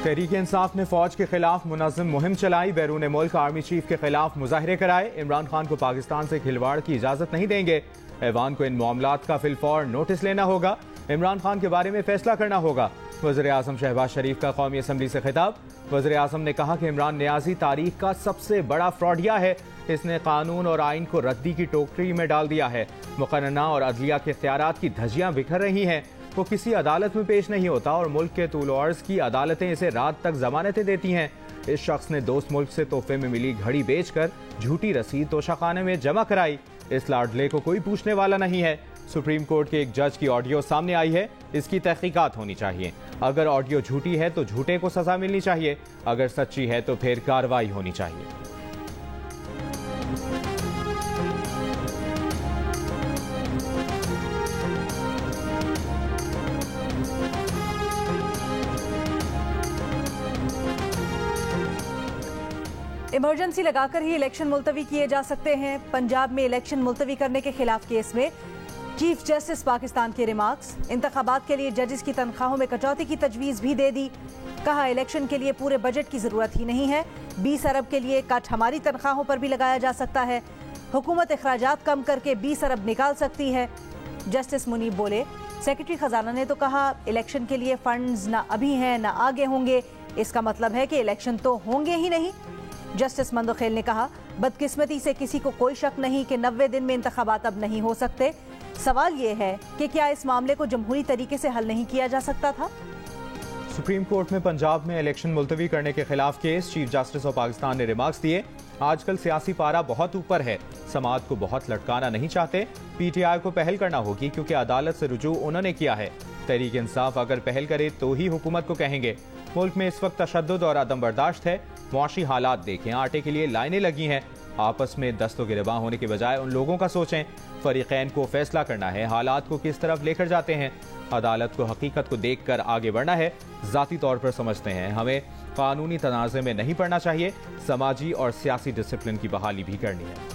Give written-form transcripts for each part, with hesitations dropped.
तहरीक इंसाफ ने फौज के खिलाफ मुनज़्ज़म मुहिम चलाई। बैरून मुल्क आर्मी चीफ के खिलाफ मुजाहरे कराए। इमरान खान को पाकिस्तान से खिलवाड़ की इजाजत नहीं देंगे। ऐवान को इन मामलात का फिलफौर नोटिस लेना होगा। इमरान खान के बारे में फैसला करना होगा। वज़ीर आज़म शहबाज शरीफ का कौमी असम्बली से खिताब। वज़ीर आज़म ने कहा कि इमरान नियाज़ी तारीख का सबसे बड़ा फ्रॉडिया है। इसने कानून और आइन को रद्दी की टोकरी में डाल दिया है। मुक़न्ना और अदलिया के इख्तियारात की धज्जियां बिखर रही हैं। वो किसी अदालत में पेश नहीं होता और मुल्क के तूल अर्ज़ की अदालतें इसे रात तक जमानतें देती हैं। इस शख्स ने दोस्त मुल्क से तोहफे में मिली घड़ी बेचकर झूठी रसीद तोशाखाने में जमा कराई। इस लाडले को कोई पूछने वाला नहीं है। सुप्रीम कोर्ट के एक जज की ऑडियो सामने आई है। इसकी तहकीकात होनी चाहिए। अगर ऑडियो झूठी है तो झूठे को सजा मिलनी चाहिए। अगर सच्ची है तो फिर कार्रवाई होनी चाहिए। इमरजेंसी लगाकर ही इलेक्शन मुलतवी किए जा सकते हैं। पंजाब में इलेक्शन मुलतवी करने के खिलाफ केस में चीफ जस्टिस पाकिस्तान के रिमार्क्स। इंतखाबात के लिए जजेस की तनख्वाहों में कटौती की तजवीज़ भी दे दी। कहा इलेक्शन के लिए पूरे बजट की ज़रूरत ही नहीं है। 20 अरब के लिए कट हमारी तनख्वाहों पर भी लगाया जा सकता है। हुकूमत अखराजात कम करके 20 अरब निकाल सकती है। जस्टिस मुनीब बोले, सेक्रेटरी खजाना ने तो कहा इलेक्शन के लिए फंड्स ना अभी हैं ना आगे होंगे। इसका मतलब है कि इलेक्शन तो होंगे ही नहीं। जस्टिस मंदोखेल ने कहा बदकिस्मती से किसी को कोई शक नहीं कि 90 दिन में इंतखाबात अब नहीं हो सकते। सवाल ये है कि क्या इस मामले को जमहूरी तरीके से हल नहीं किया जा सकता था। सुप्रीम कोर्ट में पंजाब में इलेक्शन मुलतवी करने के खिलाफ case. Chief justice of Pakistan ने रिमार्क्स दिए। आजकल सियासी पारा बहुत ऊपर है। समात को बहुत लटकाना नहीं चाहते। PTI को पहल करना होगी क्योंकि अदालत से रुजू उन्होंने किया है। तहरीक इंसाफ अगर पहल करे तो ही हुकूमत को कहेंगे। मुल्क में इस वक्त तशद्दुद और अदम बर्दाश्त है। मुआशी हालात देखें, आटे के लिए लाइनें लगी हैं। आपस में दस्तो गिरबां होने के बजाय उन लोगों का सोचें। फरीकैन को फैसला करना है हालात को किस तरफ लेकर जाते हैं। अदालत को हकीकत को देख कर आगे बढ़ना है। ज़ाती तौर पर समझते हैं हमें कानूनी तनाज़े में नहीं पड़ना चाहिए। समाजी और सियासी डिसिप्लिन की बहाली भी करनी है।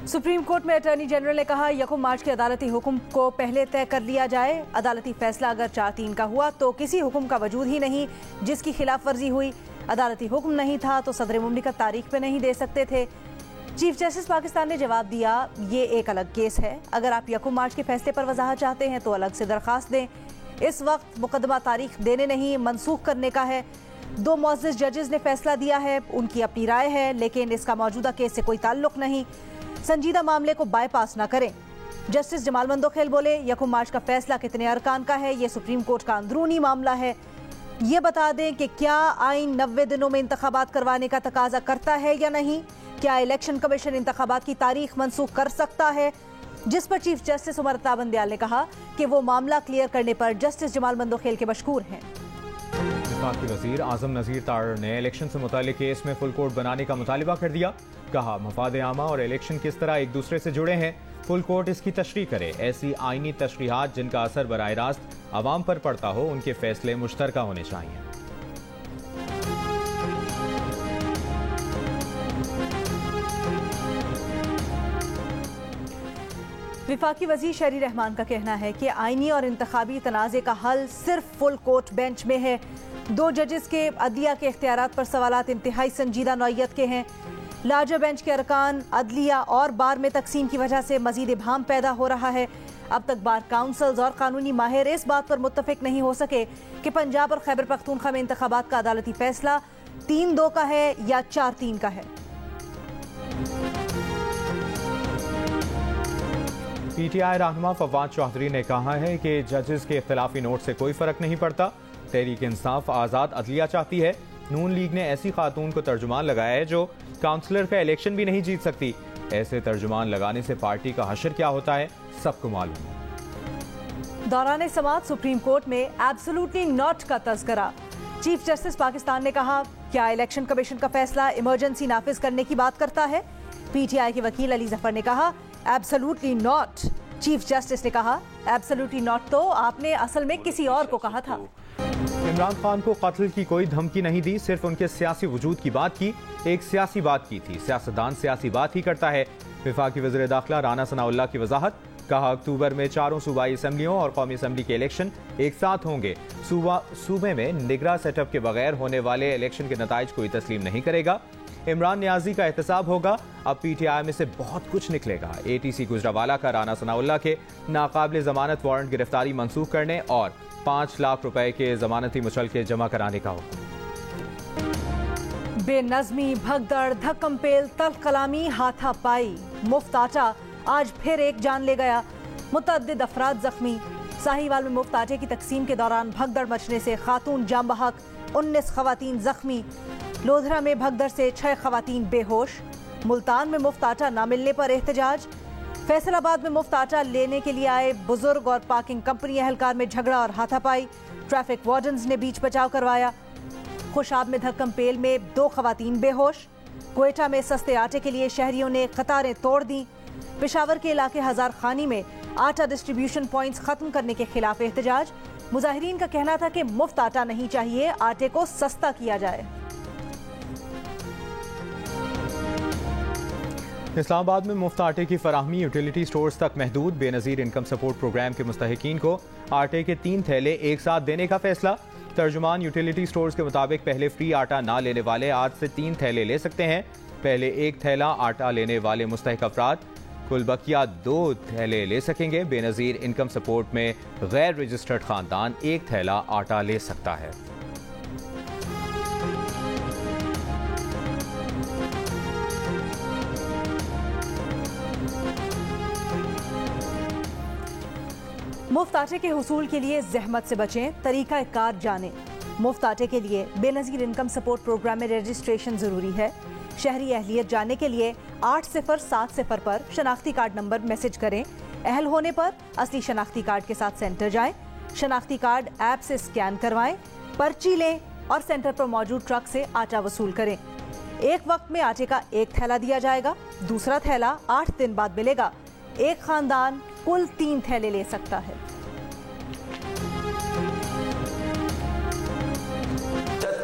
सुप्रीम कोर्ट में अटॉर्नी जनरल ने कहा यकम मार्च के अदालती हुक्म को पहले तय कर लिया जाए। अदालती फैसला अगर 4-3 का हुआ तो किसी हुक्म का वजूद ही नहीं जिसकी खिलाफ वर्जी हुई। अदालती हुक्म नहीं था तो सदर मुमलिकत तारीख पे नहीं दे सकते थे। चीफ जस्टिस पाकिस्तान ने जवाब दिया ये एक अलग केस है। अगर आप यकम मार्च के फैसले पर वजाहत चाहते हैं तो अलग से दरखास्त दें। इस वक्त मुकदमा तारीख देने नहीं मनसूख करने का है। 2 मुअज़्ज़िज़ जजेस ने फैसला दिया है, उनकी अपनी राय है, लेकिन इसका मौजूदा केस से कोई ताल्लुक नहीं। संजीदा मामले को बाईपास ना करें। जस्टिस जमाल मंदोखेल बोले यकम मार्च का फैसला कितने अरकान का है ये सुप्रीम कोर्ट का अंदरूनी मामला है। ये बता दें कि क्या आइन 90 दिनों में इंतखाबात करवाने का तकाजा करता है या नहीं। क्या इलेक्शन कमीशन इंतखाबात की तारीख मनसूख कर सकता है। जिस पर चीफ जस्टिस उमर अता बंदयाल ने कहा कि वो मामला क्लियर करने पर जस्टिस जमाल मंदोखेल के मशकूर हैं। वफाकी वज़ीर आज़म नज़ीर तार ने इलेक्शन से मुताल्लिक़ केस में फुल कोर्ट बनाने का मुतालिबा कर दिया। कहा मफाद आमा और इलेक्शन किस तरह एक दूसरे से जुड़े हैं। फुल कोर्ट इसकी तशरीह करे। ऐसी आइनी तशरीहात जिनका असर बराह रास्त आवाम पर पड़ता हो उनके फैसले मुश्तरका होने चाहिए। विफाकी वज़ीर शहरी रहमान का कहना है कि आइनी और इंतखाबी तनाज़े का हल सिर्फ फुल कोर्ट बेंच में है। 2 जजेस के अदलिया के इख्तियारात पर सवालात इंतहाई संजीदा नौइयत के हैं। लार्जर बेंच के अरकान अदलिया और बार में तकसीम की वजह से मजीद इबहाम पैदा हो रहा है। अब तक बार काउंसिल्स और कानूनी माहिर इस बात पर मुत्तफिक नहीं हो सके कि पंजाब और खैबर पख्तूनख्वा में इंतखाबात का अदालती फैसला 3-2 का है या 4-3 का है। PTI रहनुमा फवाद चौधरी ने कहा है कि जजेस के इख्तिलाफी नोट से कोई फर्क नहीं पड़ता। तहरीक इंसाफ आज़ाद अदलिया चाहती है। नून लीग ने ऐसी खातून को तर्जुमान लगाया है जो काउंसलर का इलेक्शन भी नहीं जीत सकती। ऐसे तर्जुमान लगाने से पार्टी का हशर क्या होता है सबको मालूम है। दौरान समात सुप्रीम कोर्ट में एब्सोल्युटली नॉट का तज़किरा। चीफ जस्टिस पाकिस्तान ने कहा क्या इलेक्शन कमीशन का फैसला इमरजेंसी नाफिज करने की बात करता है। PTI के वकील अली जफर ने कहा एब्सोल्युटली नॉट। चीफ जस्टिस ने कहा एब्सोल्युटली नॉट तो आपने असल में किसी और को कहा था। इमरान खान को कत्ल की कोई धमकी नहीं दी, सिर्फ उनके सियासी वजूद की बात की। एक सियासी बात की थी, सियासतदान सियासी बात ही करता है। वफाकी वज़ीर दाखिला राना सनाउल्लाह की वजाहत, कहा अक्टूबर में चारों सूबाई असम्बलियों और कौमी असम्बली के इलेक्शन एक साथ होंगे। सूबे में निगरां सेटअप के बगैर होने वाले इलेक्शन के नताइज कोई तस्लीम नहीं करेगा। इमरान नियाजी का एहतसाब होगा, अब PTI में से बहुत कुछ निकलेगा। ATC गुजरावाला का राना सनाउल्लाह के नाकाबिल जमानत वारंट गिरफ्तारी मंसूख करने और 5 लाख रुपए के जमानती मुचलके जमा कराने का हुक्म। बेनज़मी, भगदड़, धक्कमपेल, तल्ख कलामी, हाथापाई, मुफ्त आटा आज फिर एक जान ले गया। मुतअद्दिद अफराद जख्मी। साहिवाल में मुफ्त आटे की तकसीम के दौरान भगदड़ मचने से खातून जाम बहक, 19 खवातीन जख्मी। लोधरा में भगदड़ से 6 खवातीन बेहोश। मुल्तान में मुफ्त आटा न मिलने पर एहतजाज। फैसलाबाद में मुफ्त आटा लेने के लिए आए बुजुर्ग और पार्किंग कंपनी एहलकार में झगड़ा और हाथापाई। ट्रैफिक वार्डन्स ने बीच बचाव करवाया। खुशाब में धक्कमपेल में 2 खवातीन बेहोश। क्वेटा में सस्ते आटे के लिए शहरियों ने कतारें तोड़ दी। पेशावर के इलाके हजार खानी में आटा डिस्ट्रीब्यूशन पॉइंट्स खत्म करने के खिलाफ एहतजाज। मुजाहिरीन का कहना था कि मुफ्त आटा नहीं चाहिए, आटे को सस्ता किया जाए। इस्लामाबाद में मुफ्त आटे की फराहमी यूटिलिटी स्टोर्स तक महदूद। बेनज़ीर इनकम सपोर्ट प्रोग्राम के मुस्तहिकीन को आटे के 3 थैले एक साथ देने का फैसला। तर्जुमान यूटिलिटी स्टोर्स के मुताबिक पहले फ्री आटा ना लेने वाले आज से 3 थैले ले सकते हैं। पहले 1 थैला आटा लेने वाले मुस्तहिक अफराद कुल बकिया 2 थैले ले सकेंगे। बेनज़ीर इनकम सपोर्ट में गैर रजिस्टर्ड खानदान 1 थैला आटा ले सकता है। मुफ्त आटे के हुसूल के लिए जहमत से बचें, तरीका कार जानें। मुफ्त आटे के लिए बेनज़ीर इनकम सपोर्ट प्रोग्राम में रजिस्ट्रेशन जरूरी है। शहरी अहलियत जानने के लिए 8070 पर शनाख्ती कार्ड नंबर मैसेज करें। अहल होने पर असली शनाख्ती कार्ड के साथ सेंटर जाएं। शनाख्ती कार्ड ऐप से स्कैन करवाएं, पर्ची लें और सेंटर पर मौजूद ट्रक से आटा वसूल करें। एक वक्त में आटे का 1 थैला दिया जाएगा, दूसरा थैला 8 दिन बाद मिलेगा। एक खानदान कुल 3 थैले ले सकता है।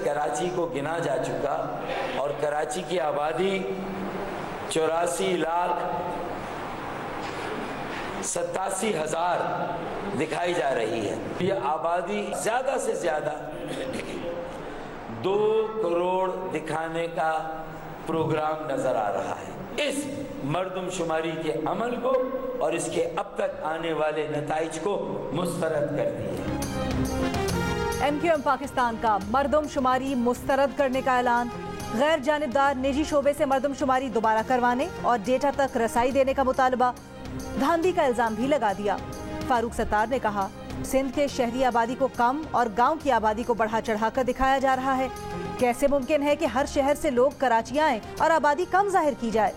कराची को गिना जा चुका और कराची की आबादी 84,87,000 दिखाई जा रही है। ये आबादी ज्यादा से ज्यादा 2 करोड़ दिखाने का प्रोग्राम नजर आ रहा है। इस मर्दमशुमारी के अमल को और इसके अब तक आने वाले नताइज को मुस्तरद कर दिए। MQM पाकिस्तान का मर्दमशुमारी मुस्तरद करने का ऐलान। गैर जानिबदार निजी शोबे से मर्दमशुमारी दोबारा करवाने और डेटा तक रसाई देने का मुतालबा। धांधली का इल्जाम भी लगा दिया। फारूक सत्तार ने कहा, सिंध के शहरी आबादी को कम और गांव की आबादी को बढ़ा चढ़ाकर दिखाया जा रहा है। कैसे मुमकिन है कि हर शहर से लोग कराची आएं और आबादी कम जाहिर की जाए।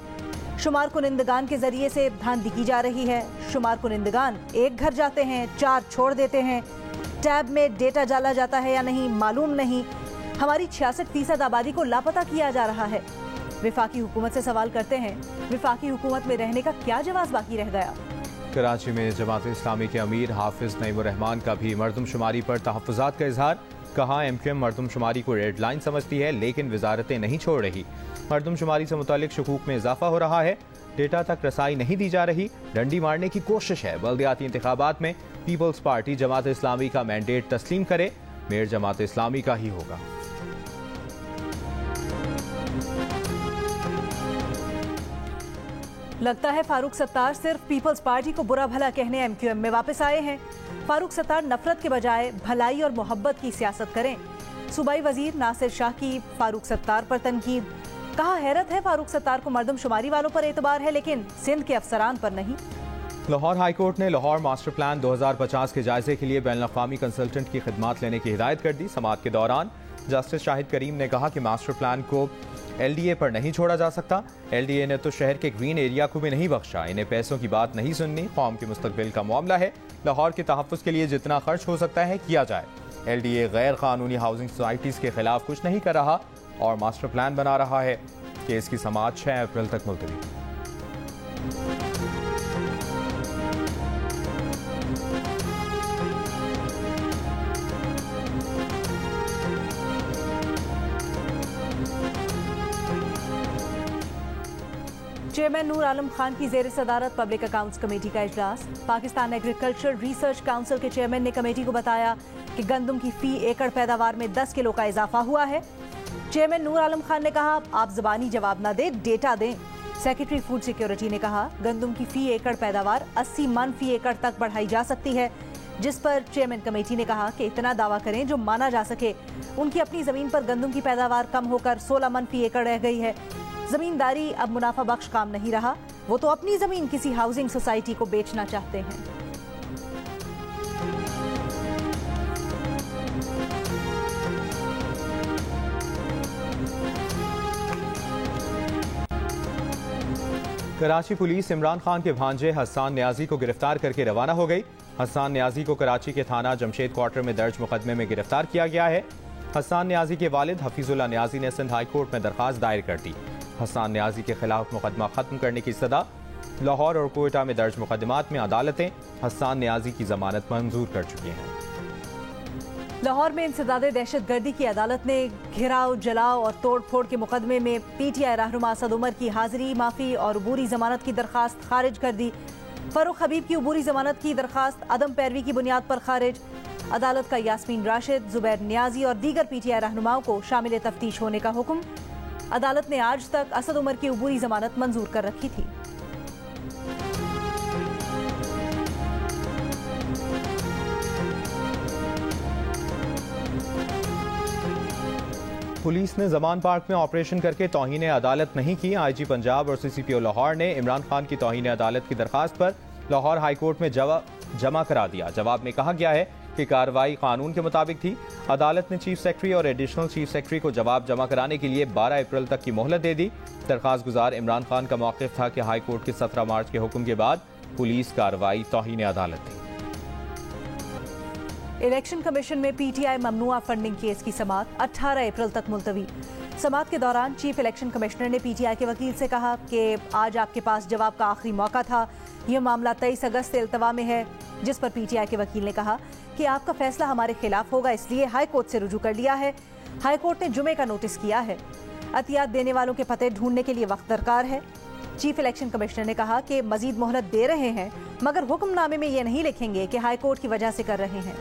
शुमार कुनिंदगान के जरिए से धांधली की जा रही है। शुमार कुनिंदगान एक घर जाते हैं, 4 छोड़ देते हैं। टैब में डेटा डाला जाता है या नहीं मालूम नहीं। हमारी 66% आबादी को लापता किया जा रहा है। विफाकी हुकूमत से सवाल करते हैं, विफाकी हुकूमत में रहने का क्या जवाब बाकी रह गया। कराची में जमात इस्लामी के अमीर हाफिज नईमुर रहमान का भी मर्दमशुमारी पर तहफ़्फ़ुज़ात का इजहार। कहा, MQM मर्दमशुमारी को रेड लाइन समझती है लेकिन वजारतें नहीं छोड़ रही। मर्दमशुमारी से मुतालिक शकूक में इजाफा हो रहा है। डेटा तक रसाई नहीं दी जा रही। डंडी मारने की कोशिश है। बल्दियाती इंतखाबात में पीपल्स पार्टी जमात इस्लामी का मैंडेट तस्लीम करे। मेयर जमात इस्लामी का ही होगा। लगता है फारूक सत्तार सिर्फ पीपल्स पार्टी को बुरा भला कहने MQM में वापस आए हैं। फारूक सत्तार नफरत के बजाय भलाई और मोहब्बत की सियासत करें। सूबाई वजीर नासिर शाह की फारूक सत्तार पर तनकीद। कहा, हैरत है फारूक सत्तार को मर्दमशुमारी वालों पर एतबार है लेकिन सिंध के अफसरान पर नहीं। लाहौर हाई कोर्ट ने लाहौर मास्टर प्लान 2050 के जायजे के लिए बैनुल अक़वामी कंसल्टेंट की खिदमात लेने की हिदायत कर दी। समाअत के दौरान जस्टिस शाहिद करीम ने कहा कि मास्टर प्लान को LDA पर नहीं छोड़ा जा सकता। LDA ने तो शहर के ग्रीन एरिया को भी नहीं बख्शा। इन्हें पैसों की बात नहीं सुननी। कौम के मुस्तकबिल का मामला है। लाहौर के तहफ़्फ़ुज़ के लिए जितना खर्च हो सकता है किया जाए। LDA गैर कानूनी हाउसिंग सोसाइटीज़ के खिलाफ कुछ नहीं कर रहा और मास्टर प्लान बना रहा है। केस की समाअत 6 अप्रैल तक मुलतवी। चेयरमैन नूर आलम खान की जेर सदारत पब्लिक अकाउंट्स कमेटी का इजलास। पाकिस्तान एग्रीकल्चर रिसर्च काउंसिल के चेयरमैन ने कमेटी को बताया कि गंदम की फी एकड़ पैदावार में 10 किलो का इजाफा हुआ है। चेयरमैन नूर आलम खान ने कहा, आप ज़बानी जवाब न दें, डेटा दें। सेक्रेटरी फूड सिक्योरिटी ने कहा, गंदम की फी एकड़ पैदावार 80 मन फी एकड़ तक बढ़ाई जा सकती है, जिस पर चेयरमैन कमेटी ने कहा कि इतना दावा करें जो माना जा सके। उनकी अपनी जमीन पर गंदम की पैदावार कम होकर 16 मन फी एकड़ रह गई है। जमींदारी अब मुनाफा बख्श काम नहीं रहा, वो तो अपनी जमीन किसी हाउसिंग सोसाइटी को बेचना चाहते हैं। कराची पुलिस इमरान खान के भांजे हसन न्याजी को गिरफ्तार करके रवाना हो गई। हसन न्याजी को कराची के थाना जमशेद क्वार्टर में दर्ज मुकदमे में गिरफ्तार किया गया है। हसन न्याजी के वालिद हफीजुल्लाह न्याजी ने सिंध हाई कोर्ट में दरखास्त दायर कर दी। हसन न्याजी के खिलाफ मुकदमा खत्म करने की सदा। लाहौर और कोयटा में दर्ज मुकदमात में अदालतें हसन न्याजी की जमानत मंजूर कर चुकी हैं। लाहौर में इंसदादे दहशतगर्दी की अदालत ने घेराव, जलाव और तोड़ फोड़ के मुकदमे में PTI रहनुमा असद उमर की हाजिरी, माफी और अबूरी जमानत की दरखास्त खारिज कर दी। फरूख हबीब की अबूरी जमानत की दरखास्त अदम पैरवी की बुनियाद पर खारिज। अदालत का यास्मीन राशिद, जुबैर नियाजी और दीगर PTI रहनुमाओं को शामिल तफ्तीश होने का हुक्म। अदालत ने आज तक असद उमर की अबूरी जमानत मंजूर कर रखी थी। पुलिस ने जमान पार्क में ऑपरेशन करके तौहीन अदालत नहीं की। IG पंजाब और CCPO लाहौर ने इमरान खान की तौहीन अदालत की दरखास्त पर लाहौर हाई कोर्ट में जवाब जमा करा दिया। जवाब में कहा गया है कि कार्रवाई कानून के मुताबिक थी। अदालत ने चीफ सेक्रेटरी और एडिशनल चीफ सेक्रेटरी को जवाब जमा कराने के लिए 12 अप्रैल तक की मोहलत दे दी। दरखास्त गुजार इमरान खान का मौक़िफ़ था कि हाई कोर्ट के 17 मार्च के हुक्म के बाद पुलिस कार्रवाई तौहीन अदालत थी। इलेक्शन कमीशन में PTI ममनुआ फंडिंग केस की समाअत 18 अप्रैल तक मुलतवी। समाअत के दौरान चीफ इलेक्शन कमिश्नर ने PTI के वकील से कहा कि आज आपके पास जवाब का आखिरी मौका था। यह मामला 23 अगस्त से इल्तवा में है, जिस पर PTI के वकील ने कहा कि आपका फैसला हमारे खिलाफ होगा, इसलिए हाई कोर्ट से रुजू कर लिया है। हाई कोर्ट ने जुमे का नोटिस किया है। अतियात देने वालों के पते ढूंढने के लिए वक्त दरकार है। चीफ इलेक्शन कमिश्नर ने कहा कि मजीद मोहलत दे रहे हैं, मगर हुक्मनामे में ये नहीं लिखेंगे कि हाई कोर्ट की वजह से कर रहे हैं।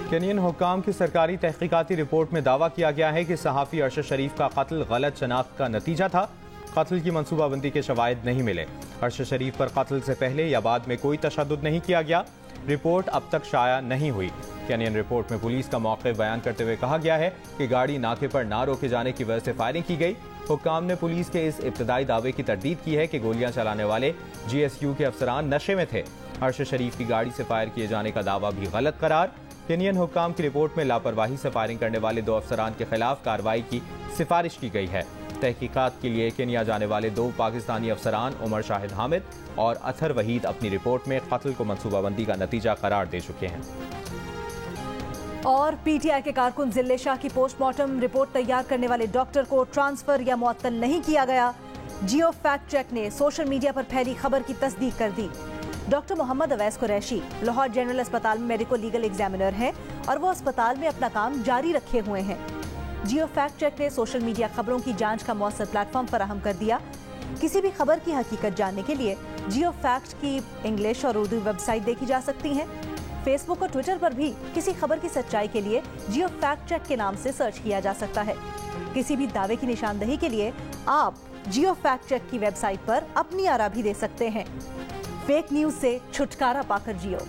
केनियन हुक्काम की सरकारी तहकीकाती रिपोर्ट में दावा किया गया है कि सहाफ़ी अरशद शरीफ का कत्ल गलत शनाख्त का नतीजा था। कत्ल की मनसूबाबंदी के शवाहिद नहीं मिले। अरशद शरीफ पर कत्ल से पहले या बाद में कोई तशद्दुद नहीं किया गया। रिपोर्ट अब तक शाया नहीं हुई। केनियन रिपोर्ट में पुलिस का मौक़िफ़ बयान करते हुए कहा गया है कि गाड़ी नाके पर ना रोके जाने की वजह से फायरिंग की गई। हुक्काम ने पुलिस के इस इब्तदाई दावे की तरदीद की है कि गोलियां चलाने वाले GSU के अफसरान नशे में थे। अरशद शरीफ की गाड़ी से फायर किए जाने का दावा भी गलत करार। केनियन हुक्काम की रिपोर्ट में लापरवाही से फायरिंग करने वाले 2 अफसरान के खिलाफ कार्रवाई की सिफारिश की गई है। तहकीकात के लिए केनिया जाने वाले 2 पाकिस्तानी अफसरान उमर शाहिद हामिद और अथर वहीद अपनी रिपोर्ट में कत्ल को मनसूबाबंदी का नतीजा करार दे चुके हैं। और PTI के कारकुन जिले शाह की पोस्टमार्टम रिपोर्ट तैयार करने वाले डॉक्टर को ट्रांसफर या मुअत्तल नहीं किया गया। जियो फैक्ट चेक ने सोशल मीडिया पर फैली खबर की तस्दीक कर दी। डॉक्टर मोहम्मद अवैस कुरैशी लाहौर जनरल अस्पताल में मेडिको लीगल एग्जामिनर हैं और वो अस्पताल में अपना काम जारी रखे हुए हैं। जियो फैक्ट चेक ने सोशल मीडिया खबरों की जांच का मौसर प्लेटफॉर्म फराहम कर दिया। किसी भी खबर की हकीकत जानने के लिए जियो फैक्ट की इंग्लिश और उर्दू वेबसाइट देखी जा सकती हैं। फेसबुक और ट्विटर पर भी किसी खबर की सच्चाई के लिए जियो फैक्ट चेक के नाम से सर्च किया जा सकता है। किसी भी दावे की निशानदही के लिए आप जियो फैक्ट चेक की वेबसाइट पर अपनी आरा भी दे सकते हैं। फेक न्यूज से छुटकारा पाकर जियो।